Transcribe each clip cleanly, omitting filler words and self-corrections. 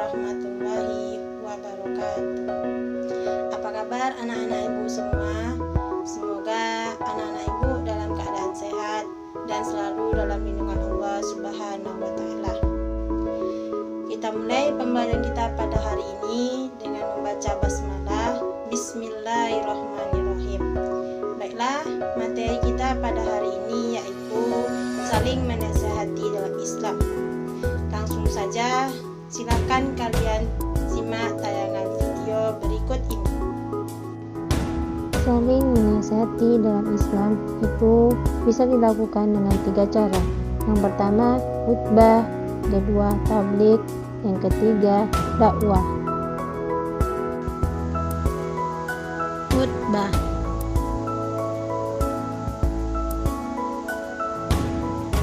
warahmatullahi wabarakatuh. Apa kabar anak-anak ibu semua? Semoga anak-anak ibu dalam keadaan sehat dan selalu dalam lindungan Allah Subhanahu wa Ta'ala. Kita mulai pembelajaran kita pada hari ini dengan membaca basmalah. Bismillahirrahmanirrahim. Baiklah, materi kita pada hari ini yaitu saling menasihati dalam Islam. Langsung saja, silakan kalian simak tayangan video berikut ini. Saling menasihati dalam Islam itu bisa dilakukan dengan 3 cara. Yang pertama, khutbah, kedua, tabligh, yang ketiga, dakwah. Khutbah.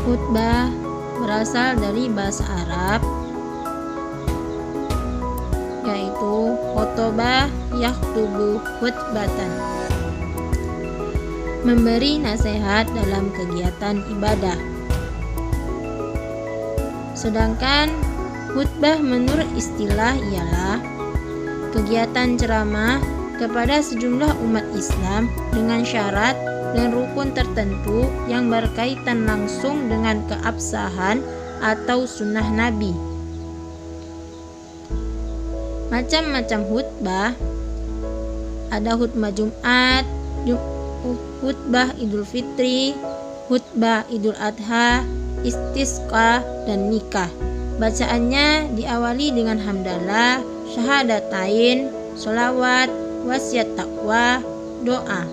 Khutbah berasal dari bahasa Arab yaitu khotobah yakhtubu khutbatan, memberi nasihat dalam kegiatan ibadah. Sedangkan khutbah menurut istilah ialah kegiatan ceramah kepada sejumlah umat Islam dengan syarat dan rukun tertentu yang berkaitan langsung dengan keabsahan atau sunnah Nabi. Macam-macam khutbah, ada khutbah Jumat, khutbah Idul Fitri, khutbah Idul Adha, istisqa, dan nikah. Bacaannya diawali dengan hamdalah, syahadatain, sholawat, wasiat taqwa, doa.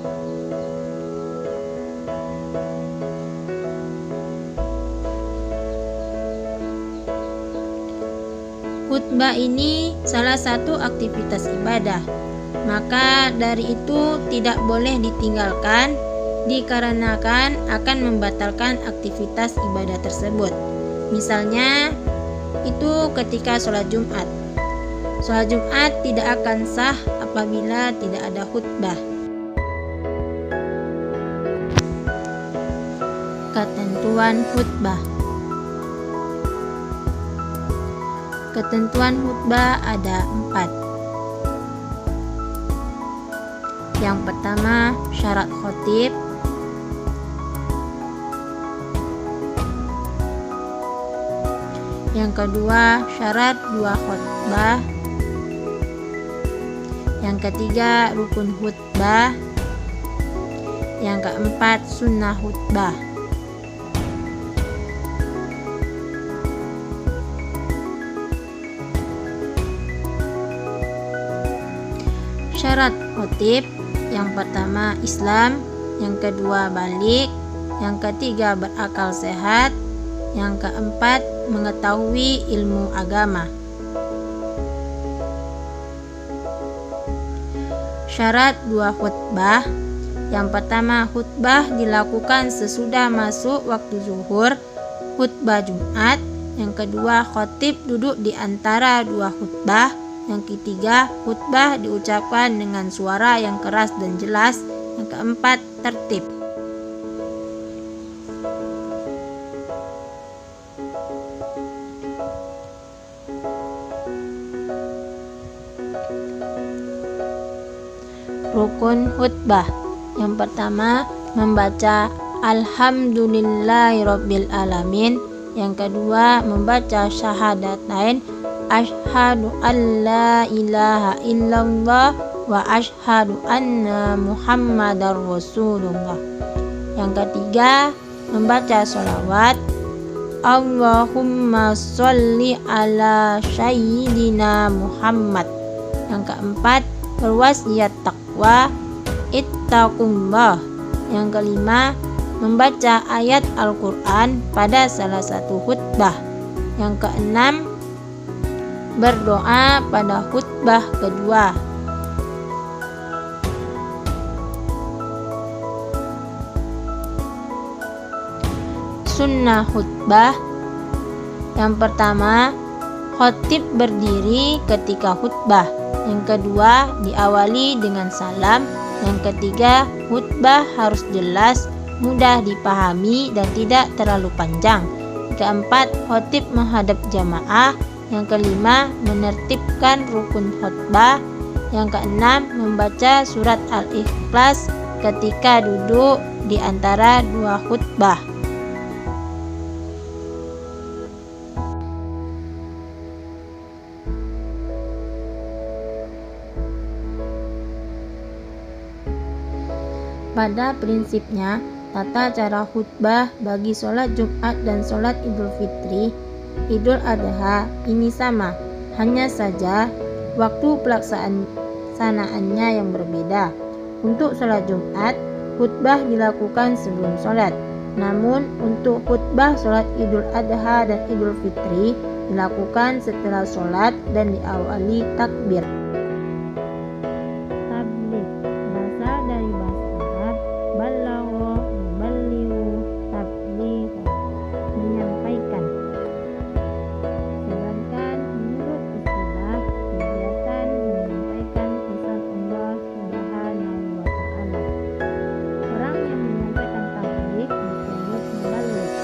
Khutbah ini salah satu aktivitas ibadah, maka dari itu tidak boleh ditinggalkan dikarenakan akan membatalkan aktivitas ibadah tersebut. Misalnya, itu ketika sholat Jumat. Sholat Jumat tidak akan sah apabila tidak ada khutbah. Ketentuan khutbah. Ketentuan khutbah ada 4. Yang pertama, syarat khotib. Yang kedua, syarat 2 khutbah. Yang ketiga, rukun khutbah. Yang keempat, sunnah khutbah. Syarat khotib, yang pertama Islam, yang kedua baligh, yang ketiga berakal sehat, yang keempat mengetahui ilmu agama. Syarat 2 khutbah, yang pertama khutbah dilakukan sesudah masuk waktu zuhur, khutbah Jumat. Yang kedua, khotib duduk di antara 2 khutbah. Yang ketiga, khutbah diucapkan dengan suara yang keras dan jelas. Yang keempat, tertib. Rukun khutbah. Yang pertama, membaca Alhamdulillahirabbil alamin. Yang kedua, membaca syahadatain, asyhadu an la ilaha illallah wa asyhadu anna muhammadar rasulullah. Yang ketiga, membaca sholawat, Allahumma sholli ala sayyidina Muhammad. Yang keempat, berwasiat taqwa, ittaqullah. Yang kelima, membaca ayat Al-Quran pada salah satu khutbah. Yang keenam, berdoa pada khutbah kedua. Sunnah khutbah. Yang pertama, khatib berdiri ketika khutbah. Yang kedua, diawali dengan salam. Yang ketiga, khutbah harus jelas, mudah dipahami dan tidak terlalu panjang. Keempat, khatib menghadap jamaah. Yang kelima, menertibkan rukun khutbah. Yang keenam, membaca surat Al-Ikhlas ketika duduk di antara dua khutbah. Pada prinsipnya, tata cara khutbah bagi sholat Jumat dan sholat Idul Fitri, Idul Adha ini sama, hanya saja waktu pelaksanaannya yang berbeda. Untuk sholat Jumat, khutbah dilakukan sebelum sholat. Namun untuk khutbah sholat Idul Adha dan Idul Fitri dilakukan setelah sholat dan diawali takbir. Tabligh berasal dari bahasa Arab balagha yuballighu tabligha, menyampaikan. Sedangkan menurut istilah kegiatan menyampaikan pesan Allah Subhanahu wa Ta'ala. Orang yang menyampaikan tabligh disebut muballigh.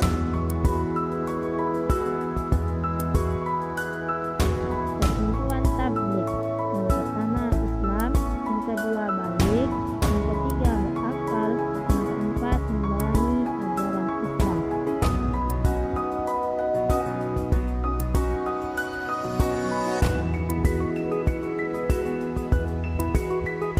Ketentuan tabligh: yang pertama Islam, yang kedua balik, yang ketiga berakal, yang keempat memahami ajaran Islam.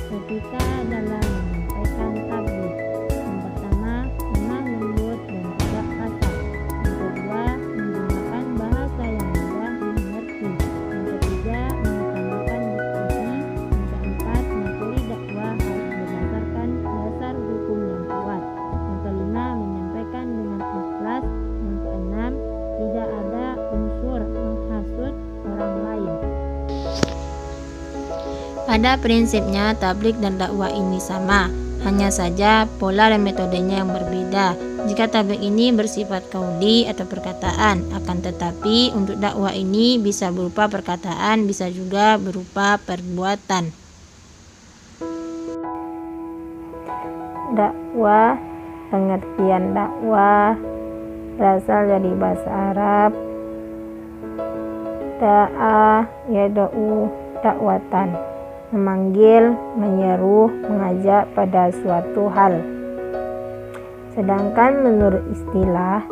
Ketika dalam menyampaikan tabligh, yang pertama lemah lembut dan tidak kasar, yang kedua menggunakan bahasa yang mudah dimengerti, yang ketiga mengutamakan diskusi, yang keempat materi dakwah harus berdasarkan dasar hukum yang kuat, yang kelima menyampaikan dengan ikhlas, yang keenam tidak ada unsur menghasut orang lain. Pada prinsipnya, tabligh dan dakwah ini sama, hanya saja pola dan metodenya yang berbeda. Jika tabligh ini bersifat qauli atau perkataan, akan tetapi untuk dakwah ini bisa berupa perkataan, bisa juga berupa perbuatan. Dakwah, pengertian dakwah berasal dari bahasa Arab da'a yad'u dakwatan, memanggil, menyeru, mengajak pada suatu hal. Sedangkan menurut istilah,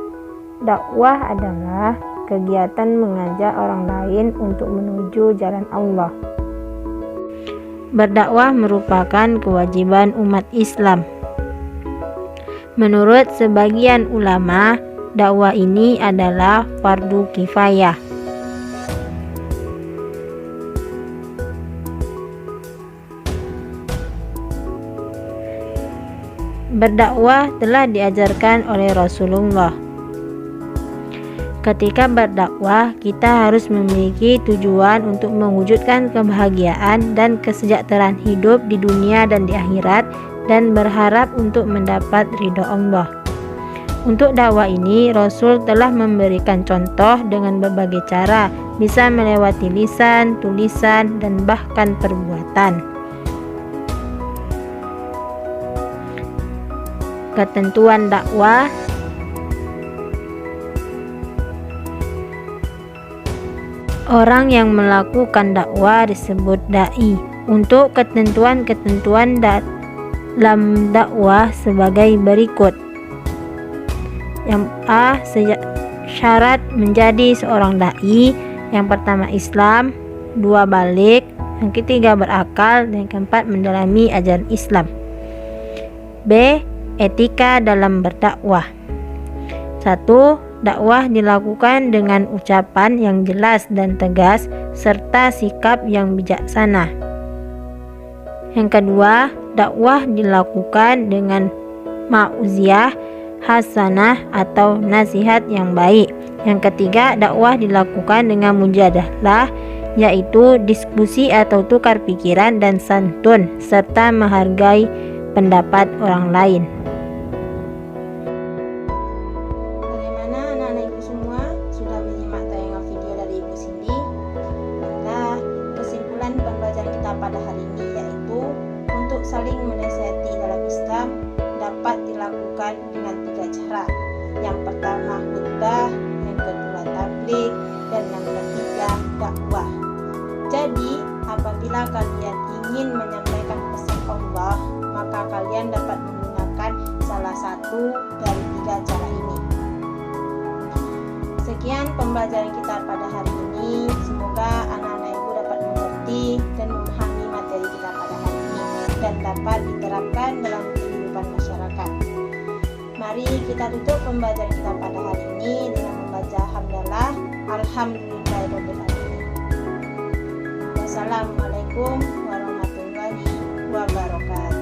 dakwah adalah kegiatan mengajak orang lain untuk menuju jalan Allah. Berdakwah merupakan kewajiban umat Islam. Menurut sebagian ulama, dakwah ini adalah fardu kifayah. Berdakwah telah diajarkan oleh Rasulullah. Ketika berdakwah, kita harus memiliki tujuan untuk mewujudkan kebahagiaan dan kesejahteraan hidup di dunia dan di akhirat, dan berharap untuk mendapat ridho Allah. Untuk dakwah ini, Rasul telah memberikan contoh dengan berbagai cara, bisa melewati lisan, tulisan, dan bahkan perbuatan. Ketentuan dakwah. Orang yang melakukan dakwah disebut dai. Untuk ketentuan-ketentuan dalam dakwah sebagai berikut. Yang A, syarat menjadi seorang dai. Yang pertama Islam, dua balik, yang ketiga berakal, dan yang keempat mendalami ajaran Islam. B, etika dalam berdakwah. 1. Dakwah dilakukan dengan ucapan yang jelas dan tegas serta sikap yang bijaksana. Yang kedua, dakwah dilakukan dengan mau'ziyah hasanah atau nasihat yang baik. Yang ketiga, dakwah dilakukan dengan mujadalah, yaitu diskusi atau tukar pikiran dan santun serta menghargai pendapat orang lain. Bagaimana anak-anak ibu semua sudah menyimak tayangan video dari Ibu Cindy? Maka kesimpulan pembelajaran kita pada hari ini yaitu untuk saling menasihati dalam Islam dapat dilakukan dengan 3 cara. Yang pertama khutbah, yang kedua tabligh, dan yang ketiga apabila kalian ingin menyampaikan pesan Allah, maka kalian dapat menggunakan salah satu dari 3 cara ini. Sekian pembelajaran kita pada hari ini. Semoga anak-anak ibu dapat mengerti dan memahami materi kita pada hari ini dan dapat diterapkan dalam kehidupan masyarakat. Mari kita tutup pembelajaran kita pada hari ini dengan membaca hamdalah alhamdulillahirabbil alamin. Wassalamualaikum warahmatullahi wabarakatuh.